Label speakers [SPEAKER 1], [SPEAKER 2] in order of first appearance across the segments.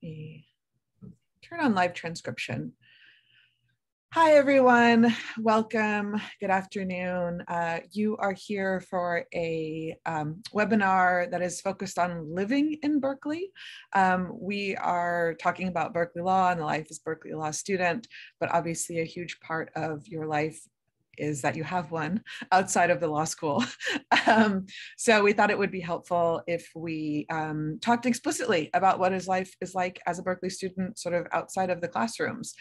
[SPEAKER 1] me turn on live transcription. Hi, everyone. Welcome. Good afternoon. You are here for a webinar that is focused on living in Berkeley. We are talking about Berkeley law and the life as Berkeley law student, but obviously a huge part of your life is that you have one outside of the law school. So we thought it would be helpful if we talked explicitly about what his life is like as a Berkeley student, sort of outside of the classrooms.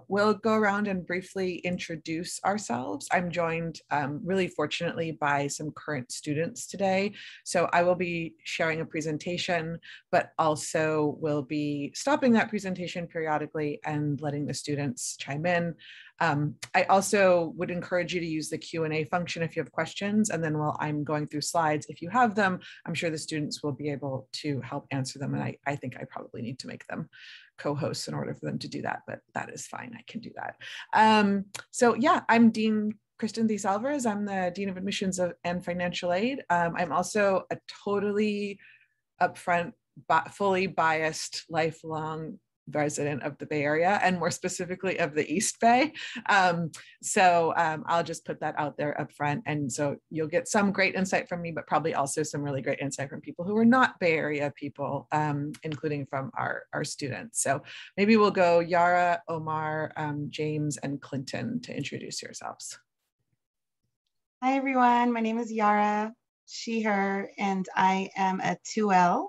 [SPEAKER 1] We'll go around and briefly introduce ourselves. I'm joined really fortunately by some current students today. So I will be sharing a presentation, but also will be stopping that presentation periodically and letting the students chime in. I also would encourage you to use the Q&A function if you have questions, and then while I'm going through slides, if you have them, I'm sure the students will be able to help answer them, and I think I probably need to make them co-hosts in order for them to do that, but that is fine, I can do that. So yeah, I'm Dean Kristen Thys Alvarez. I'm the Dean of Admissions and Financial Aid. I'm also a totally upfront, fully biased, lifelong resident of the Bay Area, and more specifically of the East Bay. So I'll just put that out there up front. And so you'll get some great insight from me, but probably also some really great insight from people who are not Bay Area people, including from our students. So maybe we'll go Yara, Omar, James, and Clinton to introduce yourselves.
[SPEAKER 2] Hi, everyone. My name is Yara, she, her, and I am a 2L.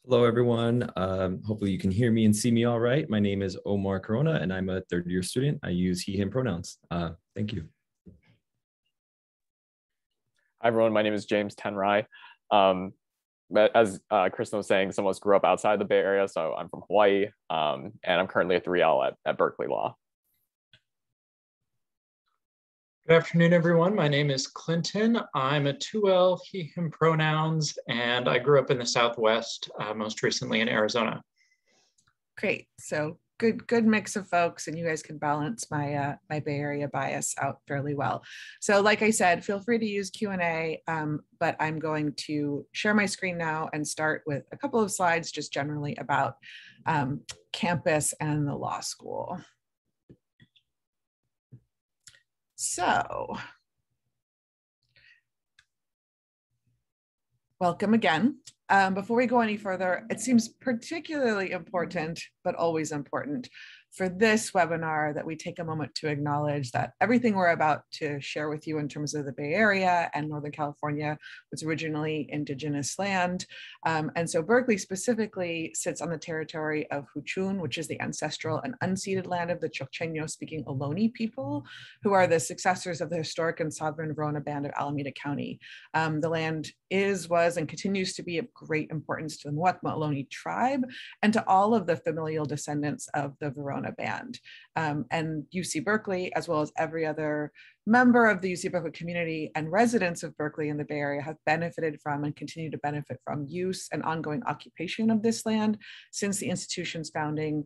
[SPEAKER 3] Hello, everyone. Hopefully you can hear me and see me all right. My name is Omar Corona, and I'm a third-year student. I use he, him pronouns. Thank you.
[SPEAKER 4] Hi, everyone. My name is James Tenrai. As Kristen was saying, some of us grew up outside the Bay Area, so I'm from Hawaii, and I'm currently a 3L at Berkeley Law.
[SPEAKER 5] Good afternoon, everyone. My name is Clinton. I'm a 2L, he, him pronouns, and I grew up in the Southwest, most recently in Arizona.
[SPEAKER 1] Great. So good mix of folks, and you guys can balance my my Bay Area bias out fairly well. So like I said, feel free to use Q&A, but I'm going to share my screen now and start with a couple of slides just generally about campus and the law school. So, welcome again. Before we go any further, it seems particularly important, but always important, for this webinar that we take a moment to acknowledge that everything we're about to share with you in terms of the Bay Area and Northern California was originally indigenous land. And so Berkeley specifically sits on the territory of Huchun, which is the ancestral and unceded land of the Chochenyo-speaking Ohlone people, who are the successors of the historic and sovereign Verona Band of Alameda County. The land was, and continues to be of great importance to the Muwekma Ohlone tribe and to all of the familial descendants of the Verona Band. And UC Berkeley, as well as every other member of the UC Berkeley community and residents of Berkeley in the Bay Area, have benefited from and continue to benefit from use and ongoing occupation of this land since the institution's founding.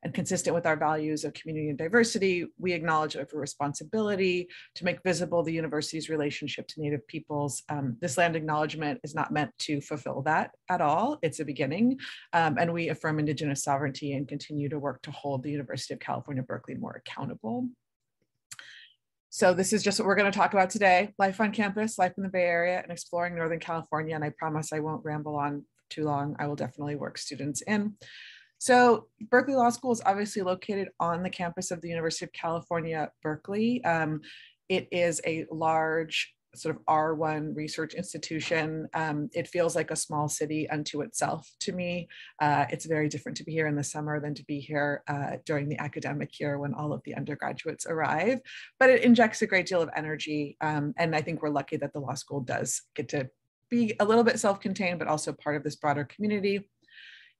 [SPEAKER 1] And consistent with our values of community and diversity, we acknowledge a responsibility to make visible the university's relationship to Native peoples. This land acknowledgement is not meant to fulfill that at all. It's a beginning, and we affirm Indigenous sovereignty and continue to work to hold the University of California, Berkeley more accountable. So this is just what we're going to talk about today: life on campus, life in the Bay Area, and exploring Northern California. And I promise I won't ramble on too long. I will definitely work students in. So Berkeley Law School is obviously located on the campus of the University of California, Berkeley. It is a large sort of R1 research institution. It feels like a small city unto itself to me. It's very different to be here in the summer than to be here during the academic year when all of the undergraduates arrive, but it injects a great deal of energy. And I think we're lucky that the law school does get to be a little bit self-contained, but also part of this broader community.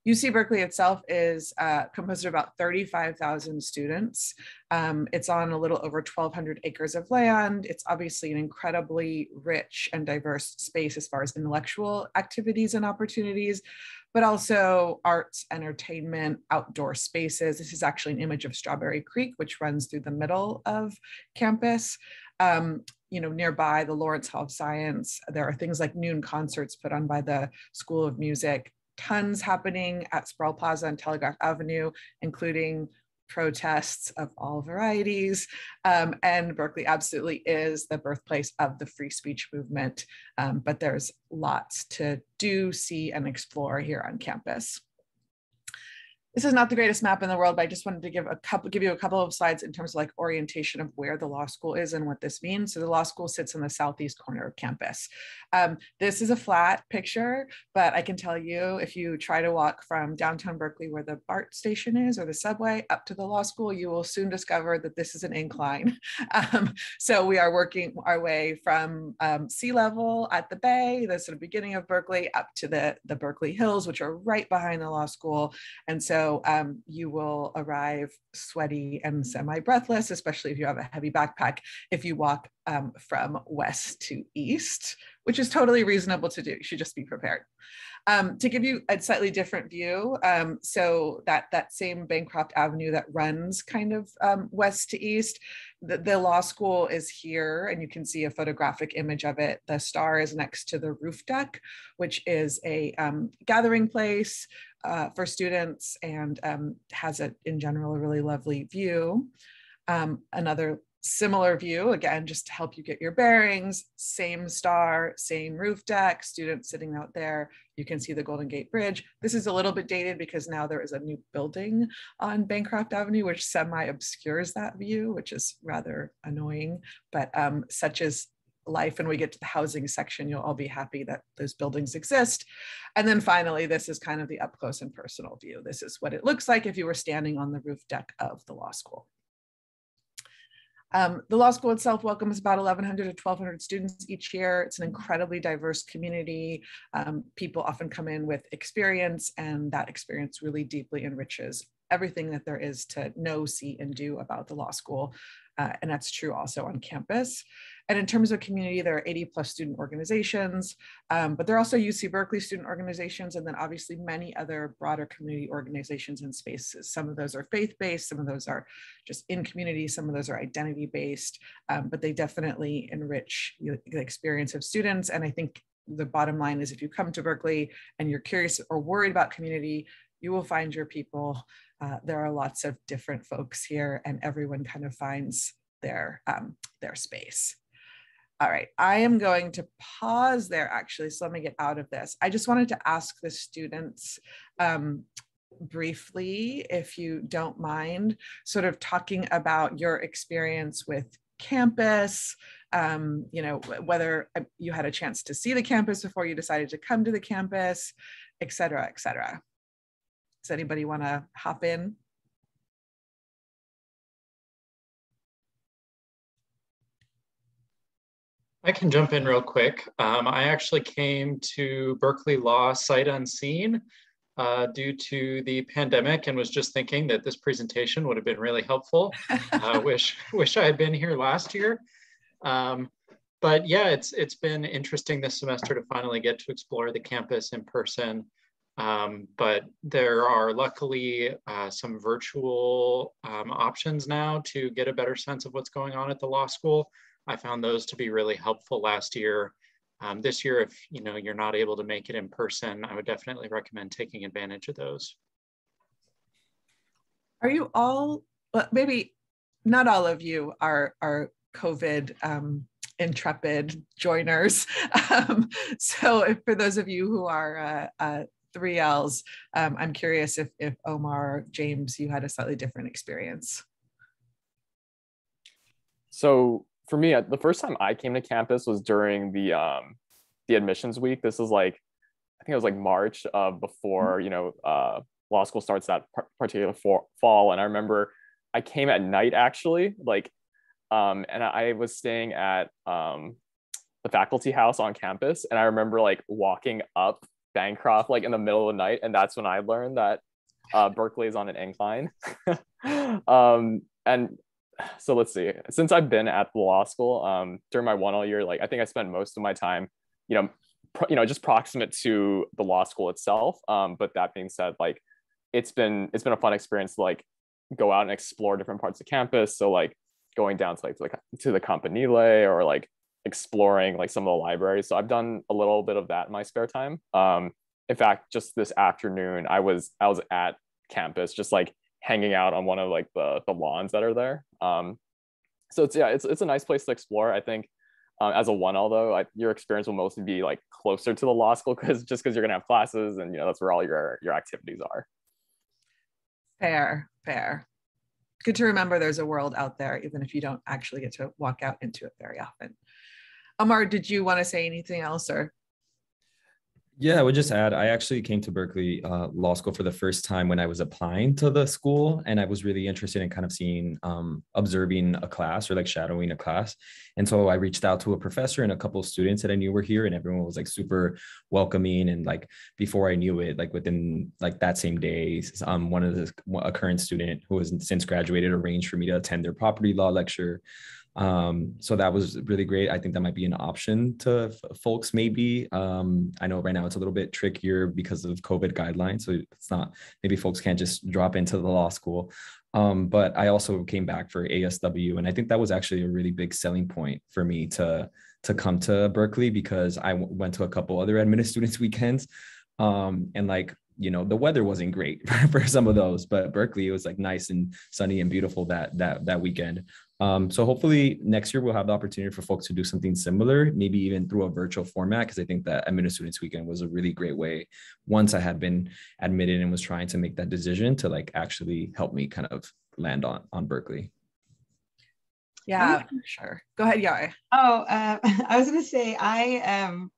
[SPEAKER 1] UC Berkeley itself is composed of about 35,000 students. It's on a little over 1,200 acres of land. It's obviously an incredibly rich and diverse space as far as intellectual activities and opportunities, but also arts, entertainment, outdoor spaces. This is actually an image of Strawberry Creek, which runs through the middle of campus. Nearby the Lawrence Hall of Science, there are things like noon concerts put on by the School of Music, tons happening at Sproul Plaza and Telegraph Avenue, including protests of all varieties. And Berkeley absolutely is the birthplace of the free speech movement, but there's lots to do, see, and explore here on campus. This is not the greatest map in the world, but I just wanted to give you a couple of slides in terms of like orientation of where the law school is and what this means. So the law school sits in the southeast corner of campus. This is a flat picture, but I can tell you if you try to walk from downtown Berkeley where the BART station is or the subway up to the law school, you will soon discover that this is an incline. So we are working our way from sea level at the bay, the sort of beginning of Berkeley, up to the Berkeley Hills, which are right behind the law school. And so you will arrive sweaty and semi-breathless, especially if you have a heavy backpack, if you walk from west to east, which is totally reasonable to do. You should just be prepared. To give you a slightly different view, so that same Bancroft Avenue that runs kind of west to east, the law school is here, and you can see a photographic image of it. The star is next to the roof deck, which is a gathering place for students and has, in general, a really lovely view. Another similar view, again, just to help you get your bearings, same star, same roof deck, students sitting out there. You can see the Golden Gate Bridge. This is a little bit dated because now there is a new building on Bancroft Avenue, which semi-obscures that view, which is rather annoying, but such is life. When we get to the housing section, you'll all be happy that those buildings exist. And then finally, this is kind of the up close and personal view. This is what it looks like if you were standing on the roof deck of the law school. The law school itself welcomes about 1,100 to 1,200 students each year. It's an incredibly diverse community. People often come in with experience, and that experience really deeply enriches everything that there is to know, see, and do about the law school. And that's true also on campus. And in terms of community, there are 80 plus student organizations, but there are also UC Berkeley student organizations, and then obviously many other broader community organizations and spaces. Some of those are faith-based, some of those are just in community, some of those are identity-based, but they definitely enrich the experience of students. And I think the bottom line is if you come to Berkeley and you're curious or worried about community, you will find your people. There are lots of different folks here, and everyone kind of finds their space. All right, I am going to pause there actually, so let me get out of this. I just wanted to ask the students briefly, if you don't mind, sort of talking about your experience with campus, whether you had a chance to see the campus before you decided to come to the campus, et cetera, et cetera. Does anybody want to hop in?
[SPEAKER 5] I can jump in real quick. I actually came to Berkeley Law sight unseen due to the pandemic, and was just thinking that this presentation would have been really helpful. Wish I had been here last year. But yeah, it's been interesting this semester to finally get to explore the campus in person. But there are luckily some virtual options now to get a better sense of what's going on at the law school. I found those to be really helpful last year. This year, if you're not able to make it in person, I would definitely recommend taking advantage of those.
[SPEAKER 1] Are you all, well, maybe not all of you are COVID intrepid joiners. So for those of you who are 3Ls, I'm curious if Omar, James, you had a slightly different experience.
[SPEAKER 4] So for me, the first time I came to campus was during the admissions week. This was like, I think it was like March before, law school starts that particular fall. And I remember I came at night actually, and I was staying at the faculty house on campus. And I remember like walking up Bancroft like in the middle of the night. And that's when I learned that Berkeley is on an incline. And so let's see, since I've been at the law school during my 1L year, I think I spent most of my time, just proximate to the law school itself. But that being said, it's been a fun experience to go out and explore different parts of campus. So going down to to the Campanile or like exploring like some of the libraries. So I've done a little bit of that in my spare time. In fact, just this afternoon, I was at campus, just like hanging out on one of like the lawns that are there. So it's a nice place to explore. I think as a 1L though, your experience will mostly be like closer to the law school because you're gonna have classes and that's where all your activities are.
[SPEAKER 1] Fair. Good to remember there's a world out there, even if you don't actually get to walk out into it very often. Amar, did you want to say anything else or?
[SPEAKER 3] Yeah, I would just add, I actually came to Berkeley Law School for the first time when I was applying to the school. And I was really interested in kind of seeing, observing a class or like shadowing a class. And so I reached out to a professor and a couple of students that I knew were here, and everyone was like super welcoming. And like, before I knew it, like within like that same day, a current student who has since graduated arranged for me to attend their property law lecture. So that was really great. I think that might be an option to folks maybe. I know right now it's a little bit trickier because of COVID guidelines. So it's not, maybe folks can't just drop into the law school. But I also came back for ASW. And I think that was actually a really big selling point for me to come to Berkeley, because I went to a couple other admitted students weekends. And like, the weather wasn't great for some of those, but Berkeley, it was like nice and sunny and beautiful that weekend. So hopefully next year we'll have the opportunity for folks to do something similar, maybe even through a virtual format, because I think that Admitted Students Weekend was a really great way, once I had been admitted and was trying to make that decision, to like actually help me kind of land on Berkeley.
[SPEAKER 1] Yeah, for sure. Go ahead, Yara.
[SPEAKER 2] I was going to say, I'm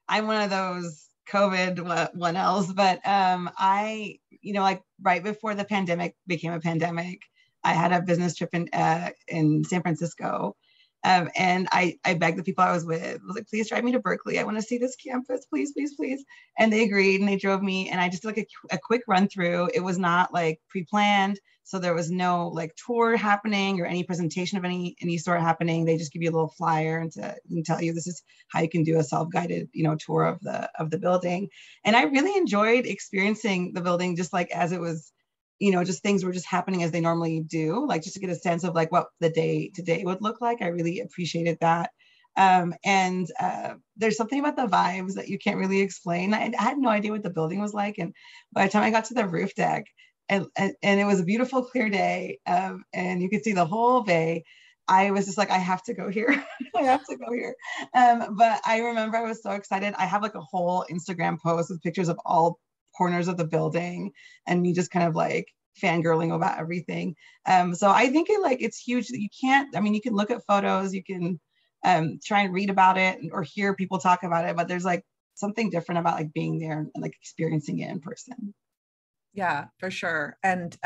[SPEAKER 2] one of those COVID 1Ls, but I, like right before the pandemic became a pandemic, I had a business trip in San Francisco. And I begged the people I was with, was like, please drive me to Berkeley. I want to see this campus, please, please, please. And they agreed, and they drove me, and I just did like a quick run through. It was not like pre-planned. So there was no like tour happening or any presentation of any sort happening. They just give you a little flyer and tell you this is how you can do a self-guided, tour of the building. And I really enjoyed experiencing the building just like as it was, just things were just happening as they normally do, like just to get a sense of like what the day to day would look like. I really appreciated that. And there's something about the vibes that you can't really explain. I had no idea what the building was like. And by the time I got to the roof deck, and it was a beautiful, clear day, and you could see the whole bay, I was just like, I have to go here. I have to go here. But I remember I was so excited. I have like a whole Instagram post with pictures of all corners of the building and me just kind of like fangirling about everything. So I think it's huge that you can look at photos, you can try and read about it or hear people talk about it, but there's like something different about like being there and like experiencing it in person.
[SPEAKER 1] Yeah, for sure. And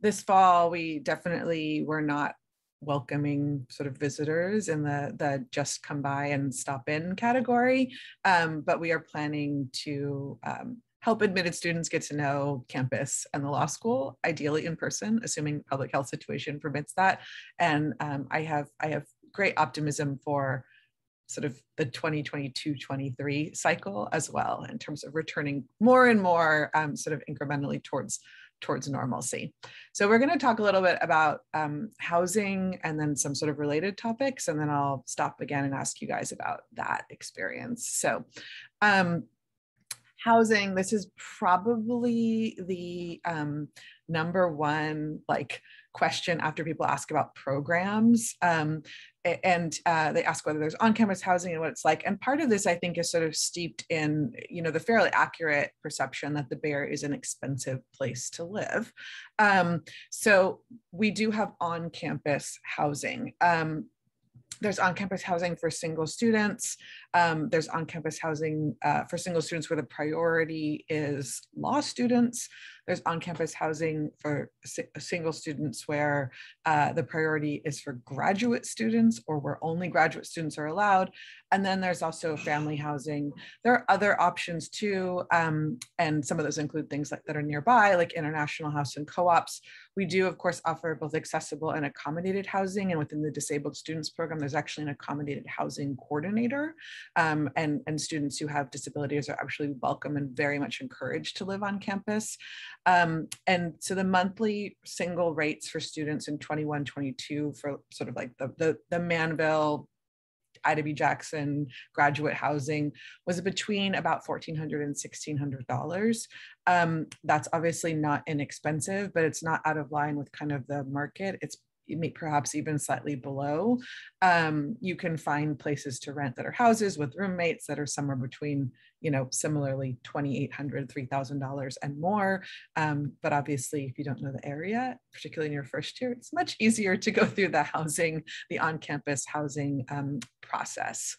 [SPEAKER 1] this fall, we definitely were not welcoming sort of visitors in the just come by and stop in category. But we are planning to help admitted students get to know campus and the law school, ideally in person, assuming the public health situation permits that. And I have great optimism for sort of the 2022-23 cycle as well, in terms of returning more and more sort of incrementally towards normalcy. So we're going to talk a little bit about housing and then some sort of related topics, and then I'll stop again and ask you guys about that experience. So housing, this is probably the number one question after people ask about programs. And they ask whether there's on-campus housing and what it's like. And part of this, I think, is sort of steeped in, the fairly accurate perception that the Bay Area is an expensive place to live. So we do have on-campus housing. There's on-campus housing for single students. There's on-campus housing for single students where the priority is law students. There's on-campus housing for single students where the priority is for graduate students or where only graduate students are allowed. And then there's also family housing. There are other options too. And some of those include things that are nearby, like international house and co-ops. We do, of course, offer both accessible and accommodated housing. And within the disabled students program, there's actually an accommodated housing coordinator. And students who have disabilities are actually welcome and very much encouraged to live on campus. And so the monthly single rates for students in 21-22 for sort of like the Manville, Ida B. Jackson graduate housing was between about $1,400 and $1,600. That's obviously not inexpensive, but it's not out of line with kind of the market. It's perhaps even slightly below. You can find places to rent that are houses with roommates that are somewhere between, similarly $2,800, $3,000 and more. But obviously, if you don't know the area, particularly in your first year, it's much easier to go through the on-campus housing process.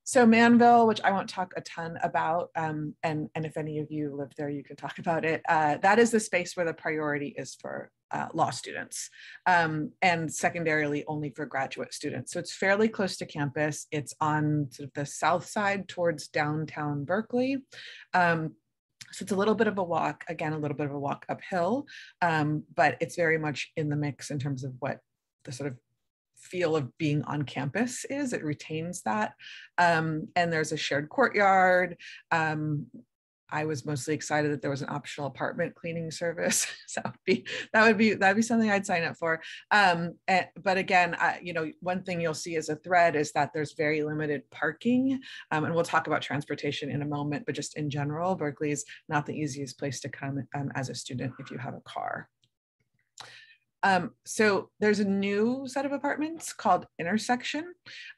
[SPEAKER 1] So Manville, which I won't talk a ton about, and if any of you live there, you can talk about it. That is the space where the priority is for law students, and secondarily only for graduate students. So it's fairly close to campus. It's on sort of the south side towards downtown Berkeley. So it's a little bit of a walk, again, a little bit of a walk uphill, but it's very much in the mix in terms of what the sort of feel of being on campus is. It retains that. And there's a shared courtyard. I was mostly excited that there was an optional apartment cleaning service. So that'd be something I'd sign up for. But again, one thing you'll see as a thread is that there's very limited parking. And we'll talk about transportation in a moment, but just in general, Berkeley is not the easiest place to come as a student if you have a car. So there's a new set of apartments called Intersection,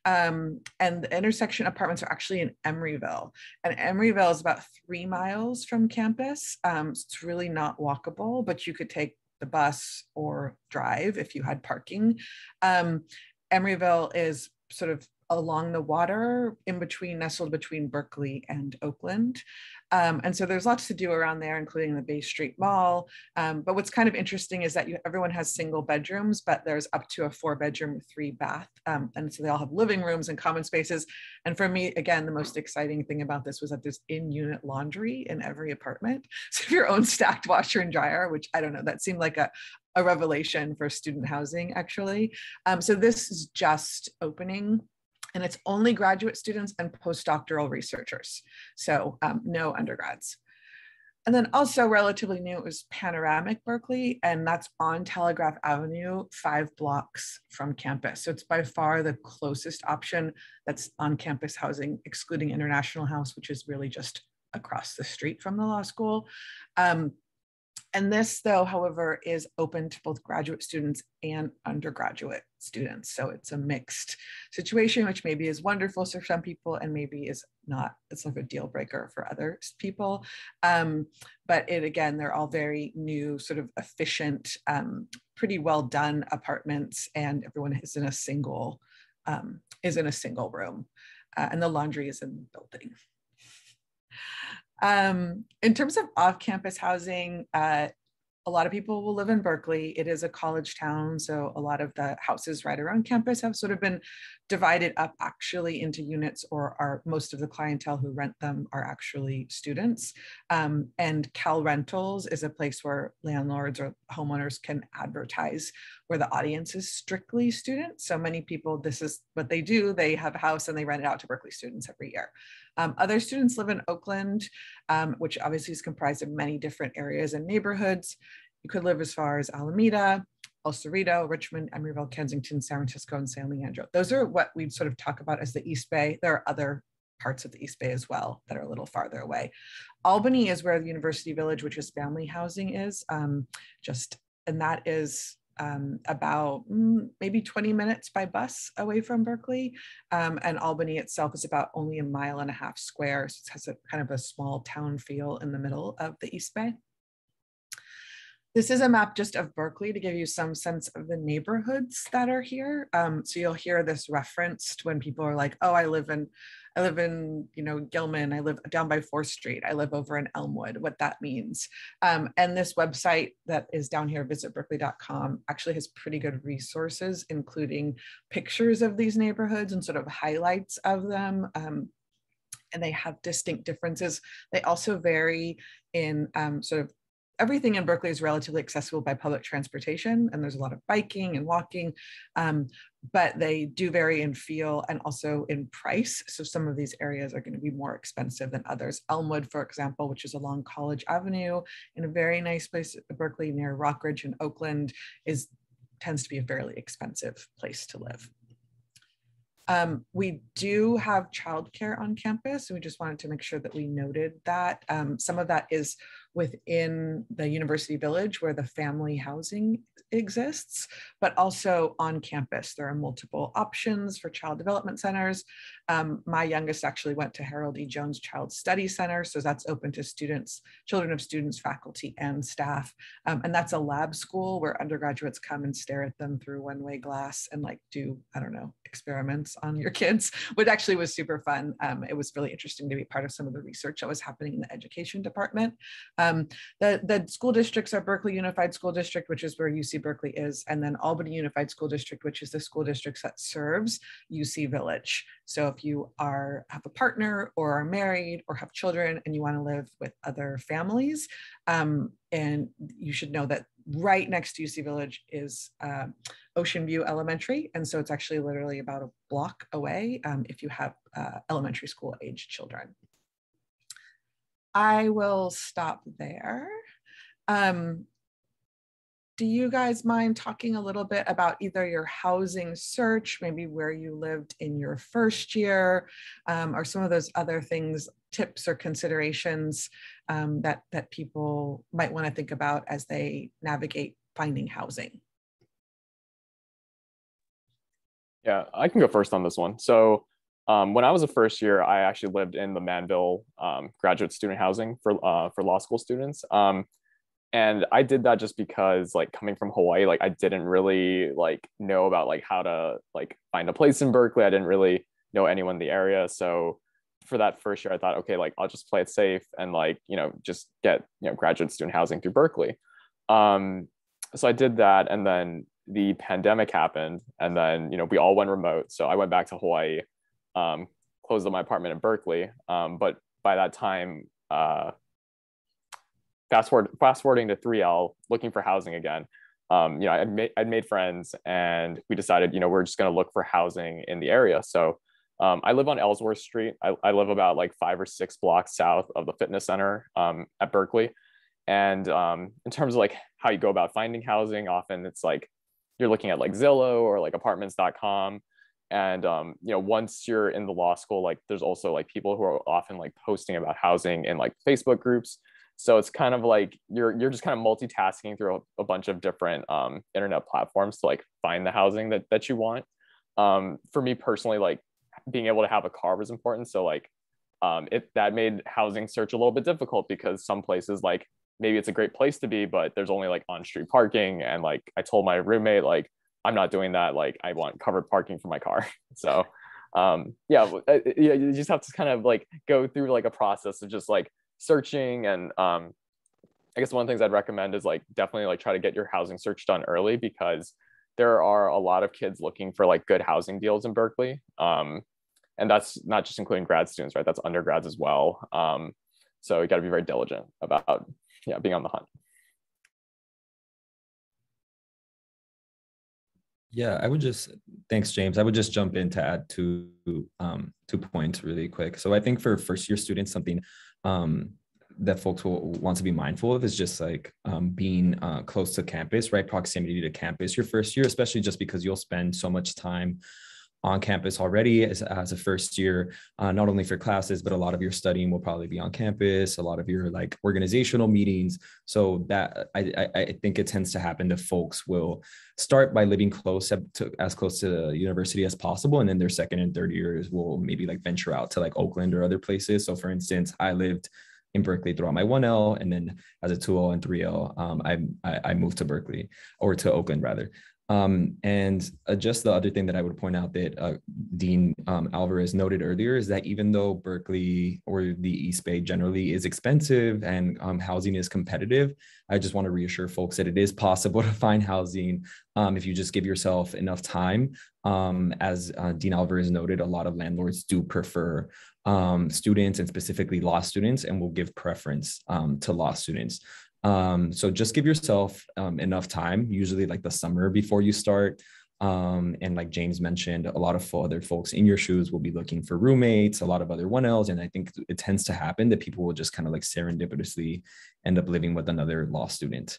[SPEAKER 1] and the Intersection apartments are actually in Emeryville, and Emeryville is about 3 miles from campus. So it's really not walkable, but you could take the bus or drive if you had parking. Emeryville is sort of along the water, nestled between Berkeley and Oakland. And so there's lots to do around there, including the Bay Street Mall. But what's kind of interesting is that everyone has single bedrooms, but there's up to a 4-bedroom, 3-bath. And so they all have living rooms and common spaces. And for me, again, the most exciting thing about this was that there's in-unit laundry in every apartment. So if your own stacked washer and dryer, which I don't know, that seemed like a revelation for student housing, actually. So this is just opening, and it's only graduate students and postdoctoral researchers. So no undergrads. And then also relatively new is Panoramic Berkeley, and that's on Telegraph Avenue, 5 blocks from campus. So it's by far the closest option that's on campus housing, excluding International House, which is really just across the street from the law school. And this, though, however, is open to both graduate students and undergraduate students. So it's a mixed situation, which maybe is wonderful for some people and maybe is not. It's sort of a deal breaker for other people. But again, they're all very new, sort of efficient, pretty well done apartments, and everyone is in a single room, and the laundry is in the building. In terms of off-campus housing, a lot of people will live in Berkeley. It is a college town, so a lot of the houses right around campus have sort of been divided up actually into units, or most of the clientele who rent them are actually students. And Cal Rentals is a place where landlords or homeowners can advertise where the audience is strictly students. So many people, this is what they do. They have a house and they rent it out to Berkeley students every year. Other students live in Oakland, which obviously is comprised of many different areas and neighborhoods. You could live as far as Alameda, El Cerrito, Richmond, Emeryville, Kensington, San Francisco, and San Leandro. Those are what we'd sort of talk about as the East Bay. There are other parts of the East Bay as well that are a little farther away. Albany is where the University Village, which is family housing, is. And that is about maybe 20 minutes by bus away from Berkeley. And Albany itself is about only 1.5 miles square. So it has a kind of a small town feel in the middle of the East Bay. This is a map just of Berkeley to give you some sense of the neighborhoods that are here. So you'll hear this referenced when people are like, oh, I live in Gilman, I live down by 4th Street, I live over in Elmwood, what that means. And this website that is down here, visitberkeley.com, actually has pretty good resources, including pictures of these neighborhoods and sort of highlights of them. And they have distinct differences. They also vary in sort of everything in Berkeley is relatively accessible by public transportation, and there's a lot of biking and walking, but they do vary in feel and also in price. So some of these areas are going to be more expensive than others. Elmwood, for example, which is along College Avenue in a very nice place at Berkeley near Rockridge and Oakland, tends to be a fairly expensive place to live. We do have childcare on campus, so we just wanted to make sure that we noted that. Some of that is within the University Village where the family housing exists, but also on campus. There are multiple options for child development centers. My youngest actually went to Harold E. Jones Child Study Center, so that's open to students, children of students, faculty, and staff. And that's a lab school where undergraduates come and stare at them through one-way glass and like do, I don't know, experiments on your kids, which actually was super fun. It was really interesting to be part of some of the research that was happening in the education department. The school districts are Berkeley Unified School District, which is where UC Berkeley is, and then Albany Unified School District, which is the school district that serves UC Village. So if you have a partner or are married or have children and you want to live with other families, and you should know that right next to UC Village is Ocean View Elementary. And so it's actually literally about a block away if you have elementary school age children. I will stop there. Do you guys mind talking a little bit about either your housing search, maybe where you lived in your first year, or some of those other things, tips or considerations that people might want to think about as they navigate finding housing?
[SPEAKER 4] Yeah, I can go first on this one. So when I was a first year, I actually lived in the Manville graduate student housing for law school students. And I did that just because, like, coming from Hawaii, like I didn't really like know about like how to like find a place in Berkeley. I didn't really know anyone in the area. So for that first year, I thought, okay, like I'll just play it safe and like, just get, graduate student housing through Berkeley. So I did that, and then the pandemic happened, and then, we all went remote. So I went back to Hawaii, closed up my apartment in Berkeley. But by that time, fast forwarding to 3L, looking for housing again. I'd made friends, and we decided, we're just going to look for housing in the area. So I live on Ellsworth Street. I live about like 5 or 6 blocks south of the fitness center at Berkeley. And in terms of like how you go about finding housing, often it's like you're looking at like Zillow or like apartments.com. And once you're in the law school, like there's also like people who are often like posting about housing in like Facebook groups. So it's kind of like you're just kind of multitasking through a bunch of different internet platforms to like find the housing that you want. For me personally, like being able to have a car was important. So like that made housing search a little bit difficult, because some places like maybe it's a great place to be, but there's only like on-street parking. And like I told my roommate, like, I'm not doing that. Like I want covered parking for my car. So you just have to kind of like go through like a process of just like searching. And I guess one of the things I'd recommend is like definitely like try to get your housing search done early, because there are a lot of kids looking for like good housing deals in Berkeley. And that's not just including grad students, right? That's undergrads as well. So you got to be very diligent about being on the hunt.
[SPEAKER 3] Yeah, thanks, James. I would just jump in to add two points really quick. So I think for first year students, something that folks will want to be mindful of is just like being close to campus, right? Proximity to campus your first year, especially just because you'll spend so much time on campus already as a first year, not only for classes, but a lot of your studying will probably be on campus, a lot of your like organizational meetings. So that I think it tends to happen that folks will start by living as close to the university as possible. And then their second and third years will maybe like venture out to like Oakland or other places. So for instance, I lived in Berkeley throughout my 1L, and then as a 2L and 3L, I moved to Berkeley, or to Oakland rather. And just the other thing that I would point out that Dean Alvarez noted earlier is that even though Berkeley or the East Bay generally is expensive and housing is competitive, I just want to reassure folks that it is possible to find housing if you just give yourself enough time. As Dean Alvarez noted, a lot of landlords do prefer students, and specifically law students, and will give preference to law students. So just give yourself enough time, usually like the summer before you start. And like James mentioned, a lot of other folks in your shoes will be looking for roommates, a lot of other 1Ls. And I think it tends to happen that people will just kind of like serendipitously end up living with another law student.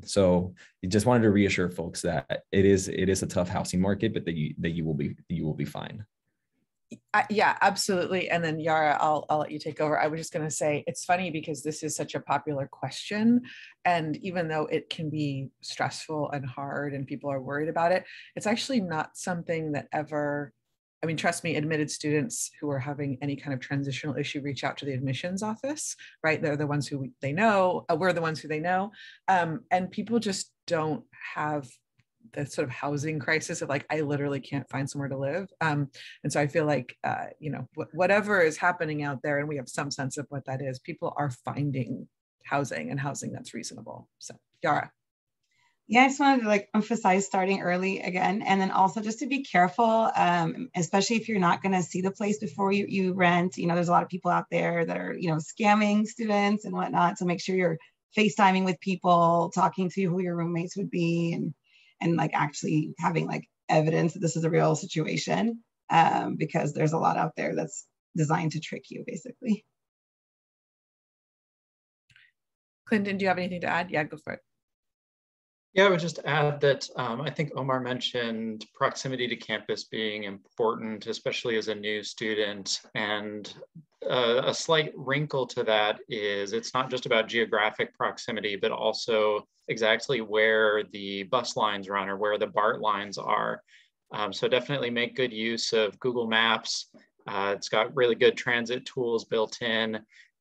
[SPEAKER 3] So you just wanted to reassure folks that it is a tough housing market, but that you will be fine.
[SPEAKER 1] Yeah, absolutely. And then Yara, I'll let you take over. I was just going to say, it's funny because this is such a popular question. And even though it can be stressful and hard and people are worried about it, it's actually not something that ever, I mean, trust me, admitted students who are having any kind of transitional issue reach out to the admissions office, right? They're the ones who they know, we're the ones who they know. And people just don't have the sort of housing crisis of like, I literally can't find somewhere to live. And so I feel like, whatever is happening out there, and we have some sense of what that is, people are finding housing and housing that's reasonable. So Yara.
[SPEAKER 2] Yeah, I just wanted to like emphasize starting early again, and then also just to be careful, especially if you're not going to see the place before you rent. There's a lot of people out there that are, scamming students and whatnot. So make sure you're FaceTiming with people, talking to who your roommates would be, and like actually having like evidence that this is a real situation, because there's a lot out there that's designed to trick you, basically.
[SPEAKER 1] Clinton, do you have anything to add? Yeah, go for it.
[SPEAKER 5] Yeah, I would just add that I think Omar mentioned proximity to campus being important, especially as a new student. And a slight wrinkle to that is it's not just about geographic proximity, but also exactly where the bus lines run or where the BART lines are. So definitely make good use of Google Maps. It's got really good transit tools built in.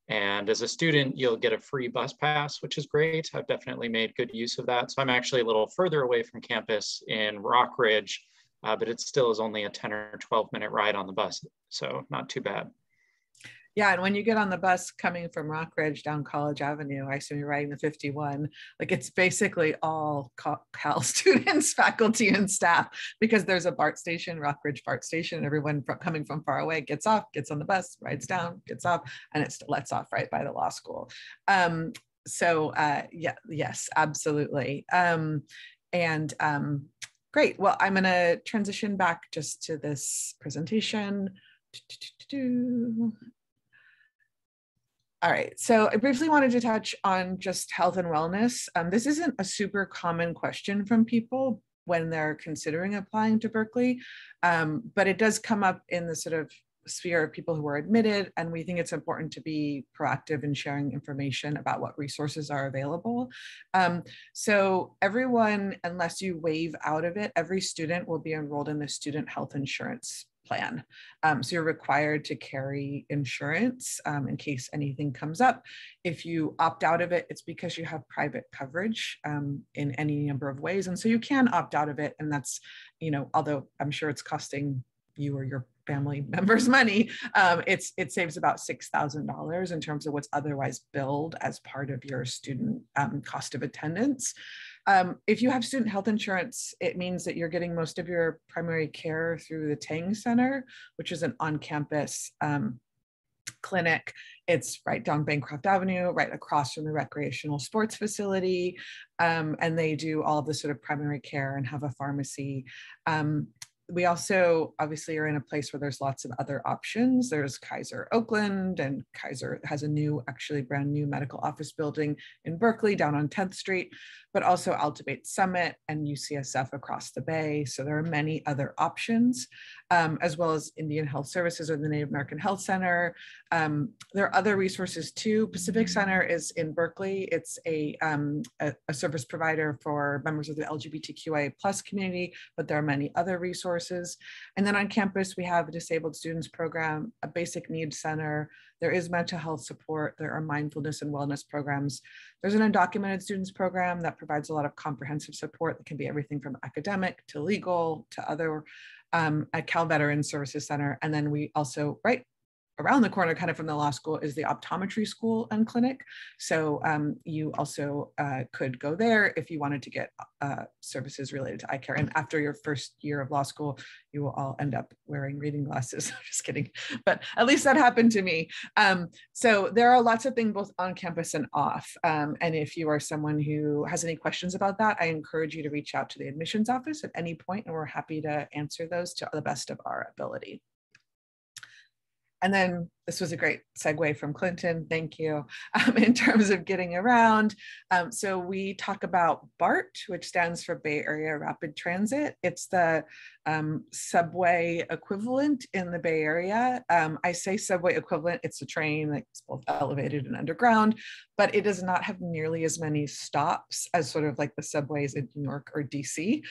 [SPEAKER 5] And as a student, you'll get a free bus pass, which is great. I've definitely made good use of that. So I'm actually a little further away from campus in Rockridge, but it still is only a 10 or 12-minute ride on the bus. So not too bad.
[SPEAKER 1] Yeah, and when you get on the bus coming from Rockridge down College Avenue, I assume you're riding the 51, like it's basically all Cal students, faculty, and staff, because there's a BART station, Rockridge BART station, and everyone coming from far away gets off, gets on the bus, rides down, gets off, and it lets off right by the law school. Yes, absolutely. Great, well, I'm gonna transition back just to this presentation. All right, so I briefly wanted to touch on just health and wellness. This isn't a super common question from people when they're considering applying to Berkeley, but it does come up in the sort of sphere of people who are admitted, and we think it's important to be proactive in sharing information about what resources are available. So everyone, unless you waive out of it, every student will be enrolled in the student health insurance plan. So you're required to carry insurance in case anything comes up. If you opt out of it, it's because you have private coverage in any number of ways. And so you can opt out of it. And that's, although I'm sure it's costing you or your family members money, it saves about $6,000 in terms of what's otherwise billed as part of your student cost of attendance. If you have student health insurance, it means that you're getting most of your primary care through the Tang Center, which is an on-campus clinic. It's right down Bancroft Avenue, right across from the recreational sports facility. And they do all of the sort of primary care and have a pharmacy. We also obviously are in a place where there's lots of other options. There's Kaiser Oakland, and Kaiser has a new, actually brand new medical office building in Berkeley down on 10th Street, but also Altabate Summit and UCSF across the bay. So there are many other options, as well as Indian Health Services or the Native American Health Center. There are other resources too. Pacific Center is in Berkeley. It's a service provider for members of the LGBTQIA+ community, but there are many other resources. And then on campus, we have a disabled students program, a basic needs center. There is mental health support. There are mindfulness and wellness programs. There's an undocumented students program that provides a lot of comprehensive support that can be everything from academic to legal to other, at Cal Veterans Services Center. And then we also, right around the corner kind of from the law school is the optometry school and clinic. So you also could go there if you wanted to get services related to eye care. And after your first year of law school, you will all end up wearing reading glasses. I'm just kidding, but at least that happened to me. So there are lots of things both on campus and off. And if you are someone who has any questions about that, I encourage you to reach out to the admissions office at any point, and we're happy to answer those to the best of our ability. And then this was a great segue from Clinton, thank you, in terms of getting around. So we talk about BART, which stands for Bay Area Rapid Transit. It's the subway equivalent in the Bay Area. I say subway equivalent, it's a train that's both elevated and underground, but it does not have nearly as many stops as sort of like the subways in New York or DC.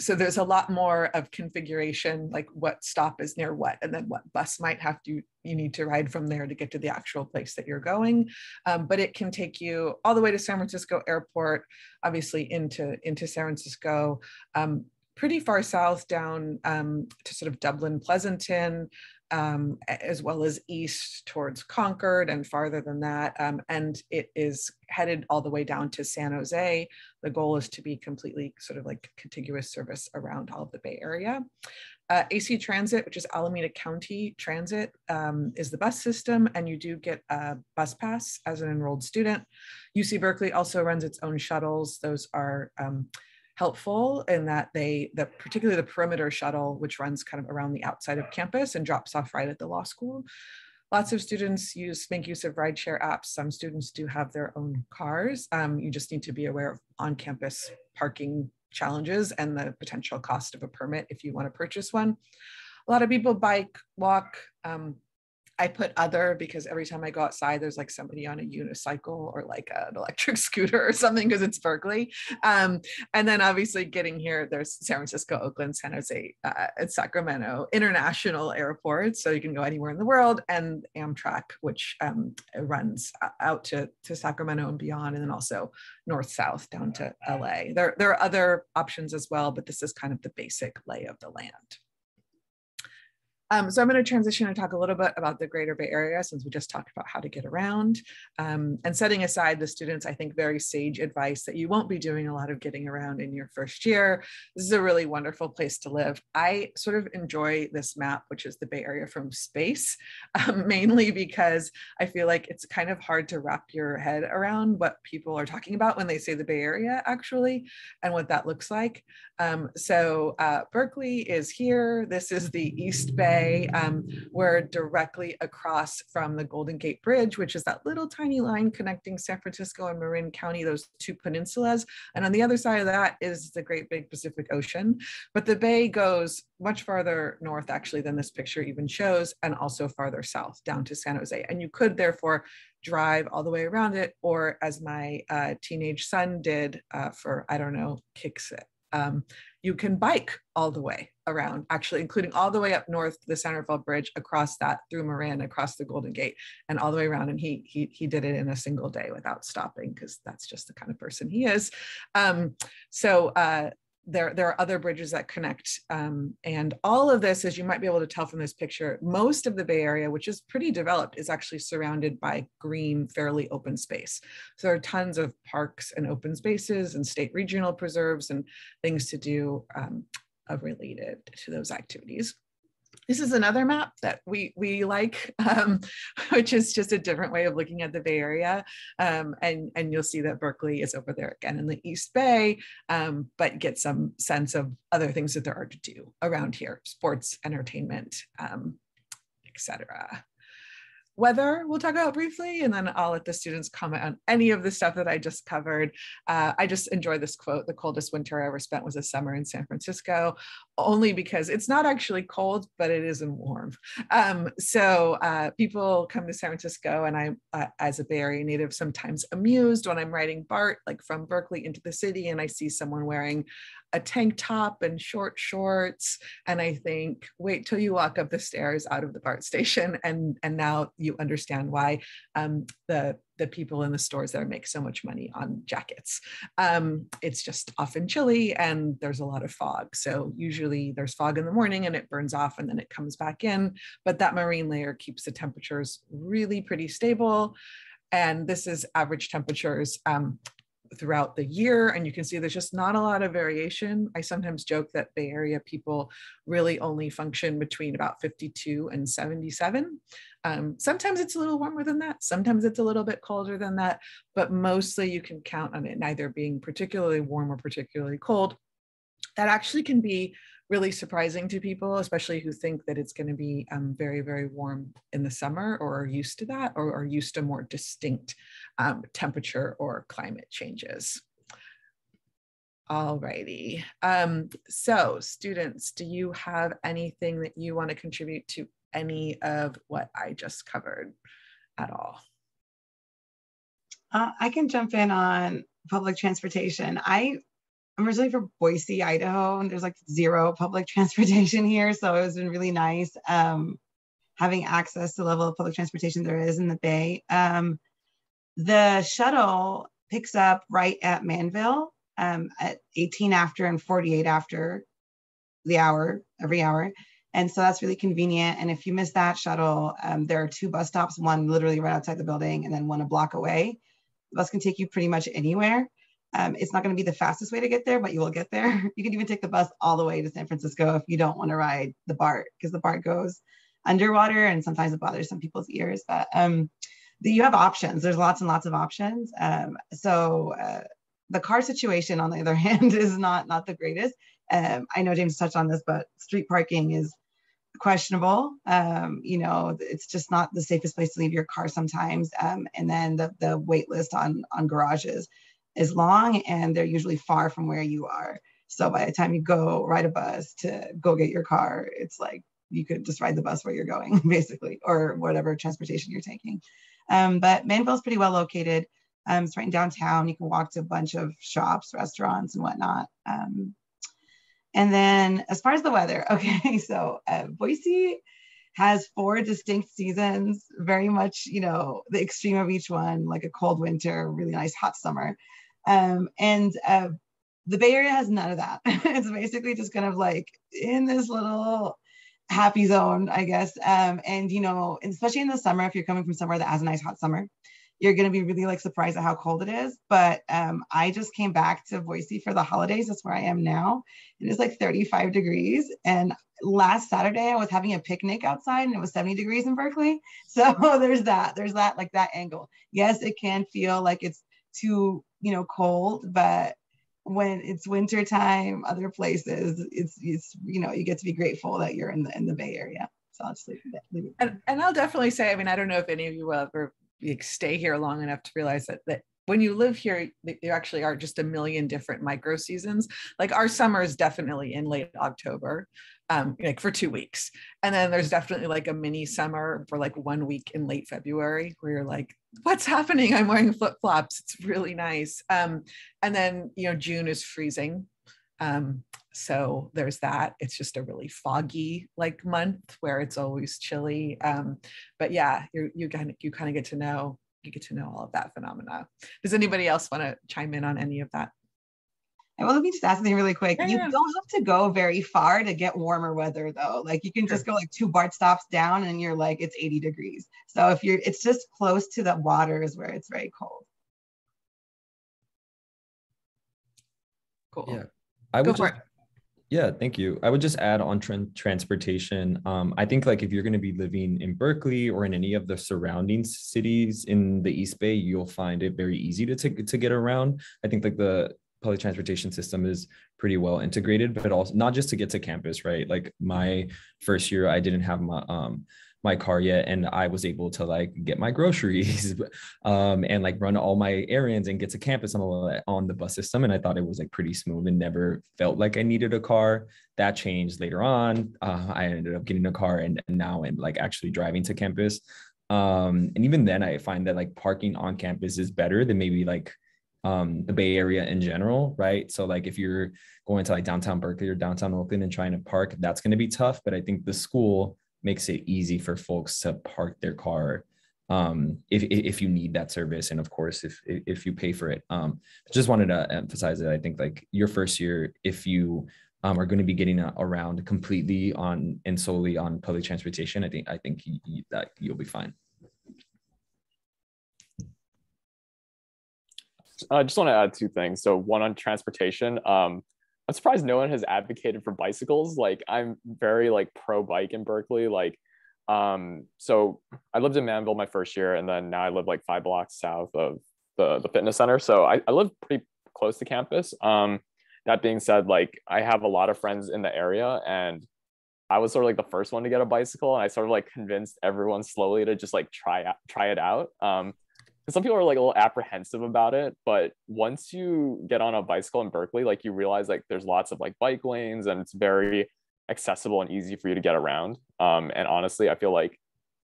[SPEAKER 1] So there's a lot more of configuration, like what stop is near what, and then what bus might you need to ride from there to get to the actual place that you're going. But it can take you all the way to San Francisco Airport, obviously into San Francisco, pretty far south down to sort of Dublin, Pleasanton, as well as east towards Concord and farther than that. And it is headed all the way down to San Jose. The goal is to be completely sort of like contiguous service around all of the Bay Area. AC Transit, which is Alameda County Transit, is the bus system, and you do get a bus pass as an enrolled student. UC Berkeley also runs its own shuttles. Those are helpful in that particularly the perimeter shuttle, which runs kind of around the outside of campus and drops off right at the law school. Lots of students make use of rideshare apps. Some students do have their own cars. You just need to be aware of on-campus parking challenges and the potential cost of a permit if you want to purchase one. A lot of people bike, walk. I put other because every time I go outside, there's like somebody on a unicycle or like an electric scooter or something because it's Berkeley. And then obviously getting here, there's San Francisco, Oakland, San Jose, and Sacramento international airports. So you can go anywhere in the world, and Amtrak, which runs out to Sacramento and beyond, and then also north-south down to LA. There are other options as well, but this is kind of the basic lay of the land. So I'm going to transition and talk a little bit about the Greater Bay Area since we just talked about how to get around. And setting aside the students, I think, very sage advice that you won't be doing a lot of getting around in your first year. This is a really wonderful place to live. I sort of enjoy this map, which is the Bay Area from space, mainly because I feel like it's kind of hard to wrap your head around what people are talking about when they say the Bay Area, actually, and what that looks like. So Berkeley is here. This is the East Bay. We're directly across from the Golden Gate Bridge, which is that little tiny line connecting San Francisco and Marin County, those two peninsulas. And on the other side of that is the Great Big Pacific Ocean. But the bay goes much farther north, actually, than this picture even shows, and also farther south down to San Jose. And you could therefore drive all the way around it, or as my teenage son did for, I don't know, kicks it. You can bike all the way around, actually, including all the way up north to the Centerville Bridge, across that through Marin, across the Golden Gate, and all the way around. And he did it in a single day without stopping, because that's just the kind of person he is. There are other bridges that connect, and all of this, as you might be able to tell from this picture, most of the Bay Area, which is pretty developed, is actually surrounded by green, fairly open space. So there are tons of parks and open spaces and state regional preserves and things to do related to those activities. This is another map that we like, which is just a different way of looking at the Bay Area. And you'll see that Berkeley is over there again in the East Bay, but get some sense of other things that there are to do around here: sports, entertainment, etc. Weather, we'll talk about briefly, and then I'll let the students comment on any of the stuff that I just covered. I just enjoy this quote: "The coldest winter I ever spent was a summer in San Francisco," only because it's not actually cold, but it isn't warm. People come to San Francisco, and I, as a Bay Area native, sometimes amused when I'm riding BART, like from Berkeley into the city, and I see someone wearing a tank top and short shorts, and I think, wait till you walk up the stairs out of the BART station, and now you understand why the the people in the stores that make so much money on jackets. It's just often chilly and there's a lot of fog. So usually there's fog in the morning and it burns off and then it comes back in, but that marine layer keeps the temperatures really pretty stable. And this is average temperatures throughout the year. And you can see there's just not a lot of variation. I sometimes joke that Bay Area people really only function between about 52 and 77. Sometimes it's a little warmer than that. Sometimes it's a little bit colder than that, but mostly you can count on it neither being particularly warm or particularly cold. That actually can be really surprising to people, especially who think that it's going to be very, very warm in the summer or are used to that or are used to more distinct temperature or climate changes. All righty. So students, do you have anything that you want to contribute to any of what I just covered at all?
[SPEAKER 2] I can jump in on public transportation. I'm originally from Boise, Idaho, and there's like zero public transportation here. So it's been really nice having access to the level of public transportation there is in the Bay. The shuttle picks up right at Manville at 18 after and 48 after the hour, every hour. And so that's really convenient. And if you miss that shuttle, there are 2 bus stops, one literally right outside the building and then one a block away. The bus can take you pretty much anywhere. It's not going to be the fastest way to get there, but you will get there. You can even take the bus all the way to San Francisco if you don't want to ride the BART, because the BART goes underwater and sometimes it bothers some people's ears. But you have options. There's lots and lots of options. So the car situation, on the other hand, is not the greatest. I know James touched on this, but street parking is questionable. It's just not the safest place to leave your car sometimes. And then the wait list on garages is long and they're usually far from where you are. So by the time you go ride a bus to go get your car, it's like you could just ride the bus where you're going, basically, or whatever transportation you're taking. But Manville's pretty well located. It's right in downtown. You can walk to a bunch of shops, restaurants, and whatnot. And then as far as the weather, okay, so Boise has 4 distinct seasons, very much, the extreme of each one, like a cold winter, really nice hot summer. The Bay Area has none of that. It's basically just kind of like in this little happy zone, I guess. And especially in the summer, if you're coming from somewhere that has a nice hot summer, you're going to be really like surprised at how cold it is. But I just came back to Boise for the holidays. That's where I am now. It is like 35 degrees. And last Saturday, I was having a picnic outside and it was 70 degrees in Berkeley. So there's that like that angle. Yes, it can feel like it's too, cold, but when it's winter time, other places, it's you get to be grateful that you're in the Bay Area. So I'll just leave it there.
[SPEAKER 1] And I'll definitely say, I don't know if any of you will ever stay here long enough to realize that when you live here, there actually are just a million different micro seasons. Like our summer is definitely in late October, like for 2 weeks. And then there's definitely like a mini summer for like 1 week in late February where you're like, what's happening? I'm wearing flip-flops. It's really nice. And then, June is freezing. So there's that. It's just a really foggy like month where it's always chilly. But yeah, you kind of get to know all of that phenomena. Does anybody else want to chime in on any of that?
[SPEAKER 2] And well, let me just ask something really quick.
[SPEAKER 1] Yeah.
[SPEAKER 2] You don't have to go very far to get warmer weather though. Like you can just go like 2 BART stops down and you're like, it's 80 degrees. So it's just close to the water is where it's very cold.
[SPEAKER 1] Cool.
[SPEAKER 3] Yeah. I would
[SPEAKER 1] Go for it.
[SPEAKER 3] Yeah, thank you. I would just add on transportation. I think like if you're going to be living in Berkeley or in any of the surrounding cities in the East Bay, you'll find it very easy to get around. I think like the public transportation system is pretty well integrated, but also not just to get to campus, right? Like my first year, I didn't have my car yet, and I was able to like get my groceries and like run all my errands and get to campus on the bus system. And I thought it was like pretty smooth and never felt like I needed a car. That changed later on. I ended up getting a car and now I'm like actually driving to campus. And even then I find that like parking on campus is better than maybe like the Bay Area in general, right? So like if you're going to like downtown Berkeley or downtown Oakland and trying to park, that's going to be tough. But I think the school makes it easy for folks to park their car if you need that service, and of course if you pay for it. Just wanted to emphasize that I think like your first year, if you are going to be getting around completely on and solely on public transportation, I think that you'll be fine.
[SPEAKER 4] I just want to add two things. So one on transportation. I'm surprised no one has advocated for bicycles. Like I'm very like pro bike in Berkeley. Like, so I lived in Manville my first year, and then now I live like 5 blocks south of the fitness center. So I live pretty close to campus. That being said, like I have a lot of friends in the area, and I was sort of like the first one to get a bicycle, and I sort of like convinced everyone slowly to just like try it out. Some people are like a little apprehensive about it, but once you get on a bicycle in Berkeley, like you realize like there's lots of like bike lanes, and it's very accessible and easy for you to get around. And honestly, I feel like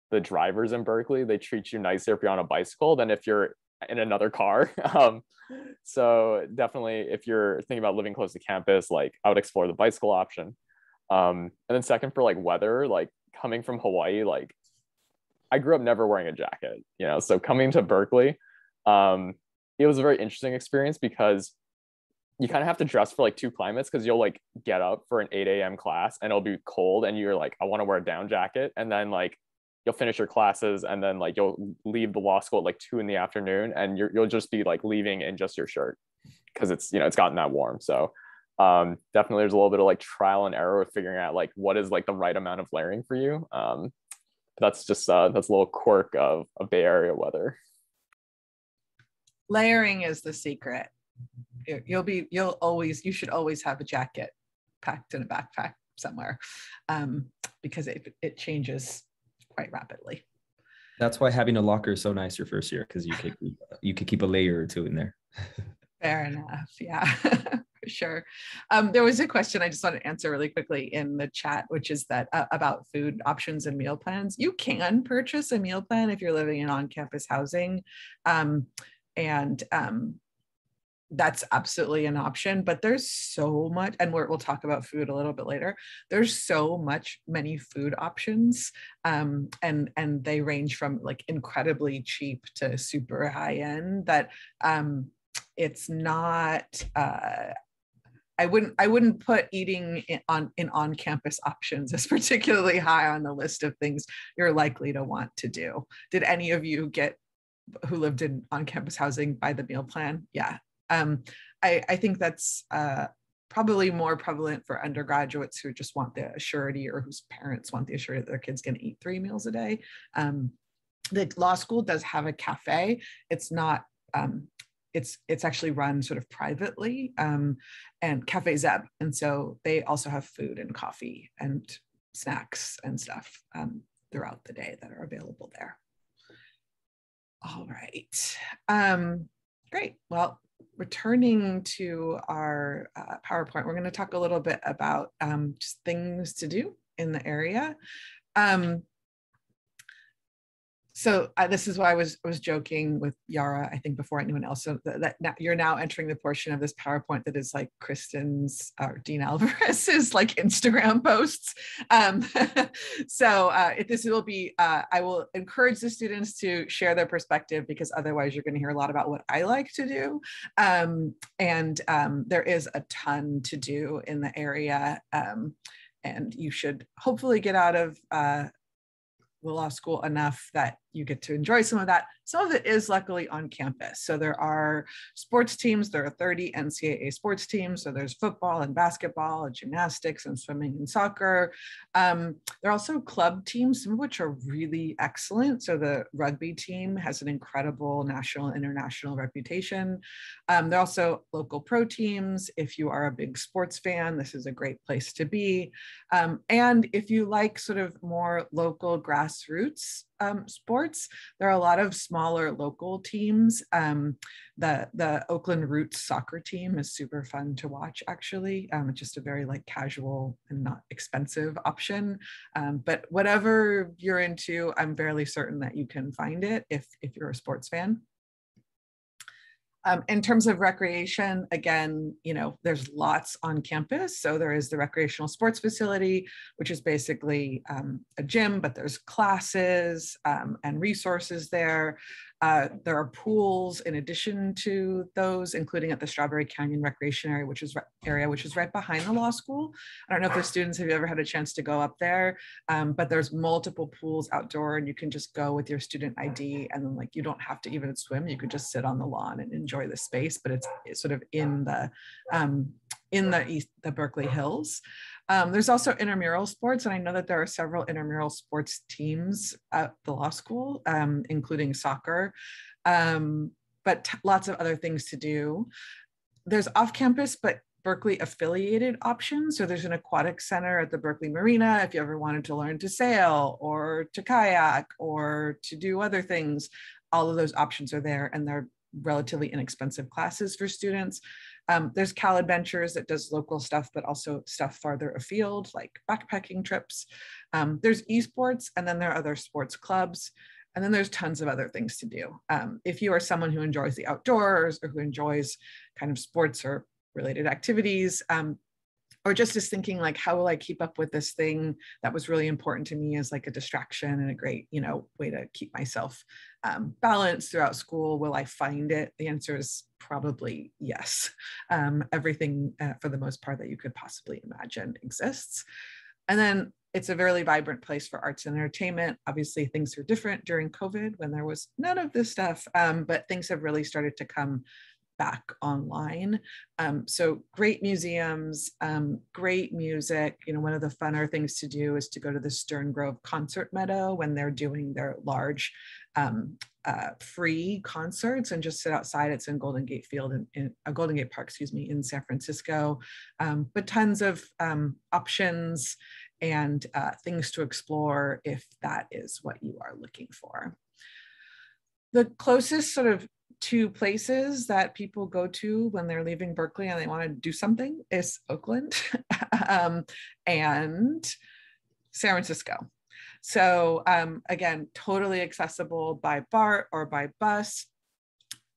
[SPEAKER 4] the drivers in Berkeley, they treat you nicer if you're on a bicycle than if you're in another car. So definitely if you're thinking about living close to campus, like I would explore the bicycle option. And then second, for like weather, like coming from Hawaii, like I grew up never wearing a jacket, you know, so coming to Berkeley, it was a very interesting experience because you kind of have to dress for like 2 climates, because you'll like get up for an 8 a.m. class and it'll be cold and you're like, I want to wear a down jacket. And then like you'll finish your classes and then like you'll leave the law school at like 2 in the afternoon, and you'll just be like leaving in just your shirt because it's, you know, it's gotten that warm. So definitely there's a little bit of like trial and error with figuring out like what is like the right amount of layering for you. That's just that's a little quirk of Bay Area weather.
[SPEAKER 1] Layering is the secret. You should always have a jacket packed in a backpack somewhere, because it changes quite rapidly.
[SPEAKER 3] That's why having a locker is so nice your first year, because you could keep a layer or 2 in there.
[SPEAKER 1] Fair enough. Yeah, for sure. There was a question I just want to answer really quickly in the chat, which is that about food options and meal plans. You can purchase a meal plan if you're living in on-campus housing. That's absolutely an option, but there's so much, and we'll talk about food a little bit later. There's so many food options, and they range from like incredibly cheap to super high end that it's not. I wouldn't put eating in on-campus options as particularly high on the list of things you're likely to want to do. Did any of you who lived in on-campus housing buy the meal plan? Yeah. I think that's probably more prevalent for undergraduates who just want the assurity, or whose parents want the assurity that their kid's going to eat 3 meals a day. The law school does have a cafe. It's not, it's actually run sort of privately, and Cafe Zeb. And so they also have food and coffee and snacks and stuff throughout the day that are available there. All right. Great. Well, returning to our PowerPoint, we're going to talk a little bit about just things to do in the area. So this is why I was joking with Yara, I think before anyone else, so that you're now entering the portion of this PowerPoint that is like Kristen's or Dean Alvarez's like Instagram posts. So this will be, I will encourage the students to share their perspective, because otherwise you're going to hear a lot about what I like to do. And there is a ton to do in the area. And you should hopefully get out of the law school enough that you get to enjoy some of that. Some of it is luckily on campus. So there are sports teams. There are 30 NCAA sports teams. So there's football and basketball and gymnastics and swimming and soccer. There are also club teams, some of which are really excellent. So the rugby team has an incredible national and international reputation. There are also local pro teams. If you are a big sports fan, this is a great place to be. And if you like sort of more local grassroots sports, there are a lot of smaller local teams. The Oakland Roots soccer team is super fun to watch, actually. It's just a very like casual and not expensive option. But whatever you're into, I'm fairly certain that you can find it if you're a sports fan. In terms of recreation, again, there's lots on campus. So there is the recreational sports facility, which is basically a gym, but there's classes and resources there. There are pools in addition to those, including at the Strawberry Canyon Recreation Area, which is right behind the law school. I don't know if the students have ever had a chance to go up there, but there's multiple pools outdoor, and you can just go with your student ID, and then you don't have to even swim. You could just sit on the lawn and enjoy the space, but it's sort of in the Berkeley Hills. There's also intramural sports, and I know that there are several intramural sports teams at the law school, including soccer, but lots of other things to do. There's off-campus, but Berkeley affiliated options. So there's an aquatic center at the Berkeley Marina if you ever wanted to learn to sail or to kayak or to do other things. All of those options are there, and they're relatively inexpensive classes for students. There's Cal Adventures that does local stuff, but also stuff farther afield, like backpacking trips. There's esports, and then there are other sports clubs. And then there's tons of other things to do. If you are someone who enjoys the outdoors or who enjoys kind of sports or related activities, or just is thinking how will I keep up with this thing that was really important to me as a distraction and a great, way to keep myself balanced throughout school. Will I find it? The answer is probably yes. Everything for the most part that you could possibly imagine exists. And then it's a very vibrant place for arts and entertainment. Obviously, things are different during COVID when there was none of this stuff, but things have really started to come back online. So great museums, great music. One of the funner things to do is to go to the Stern Grove Concert Meadow when they're doing their large free concerts, and just sit outside. It's in Golden Gate Field, in Golden Gate Park, in San Francisco. But tons of options and things to explore if that is what you are looking for. The closest sort of two places that people go to when they're leaving Berkeley and they want to do something is Oakland and San Francisco. So again, totally accessible by BART or by bus.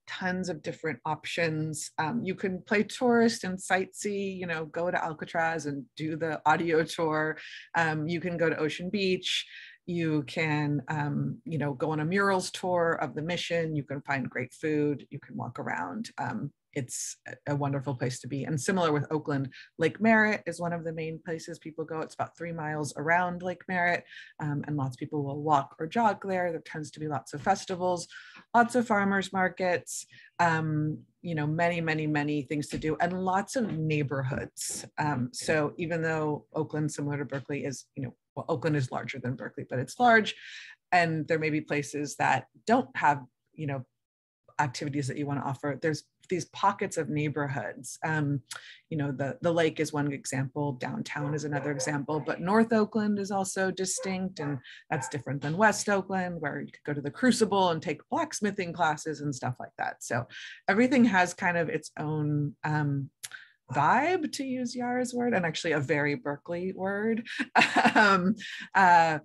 [SPEAKER 1] Tons of different options. You can play tourist and sightsee, go to Alcatraz and do the audio tour. You can go to Ocean Beach. You can, go on a murals tour of the Mission. You can find great food. You can walk around. It's a wonderful place to be. And similar with Oakland, Lake Merritt is one of the main places people go. It's about 3 miles around Lake Merritt, and lots of people will walk or jog there. There tends to be lots of festivals, lots of farmers markets, many, many, many things to do, and lots of neighborhoods. So even though Oakland, similar to Berkeley, is, Oakland is larger than Berkeley, but it's large, and there may be places that don't have, activities that you want to offer. There's these pockets of neighborhoods. The lake is one example, downtown is another example, but North Oakland is also distinct, and that's different than West Oakland, where you could go to the Crucible and take blacksmithing classes and stuff like that. So everything has kind of its own vibe, to use Yara's word, and actually a very Berkeley word. But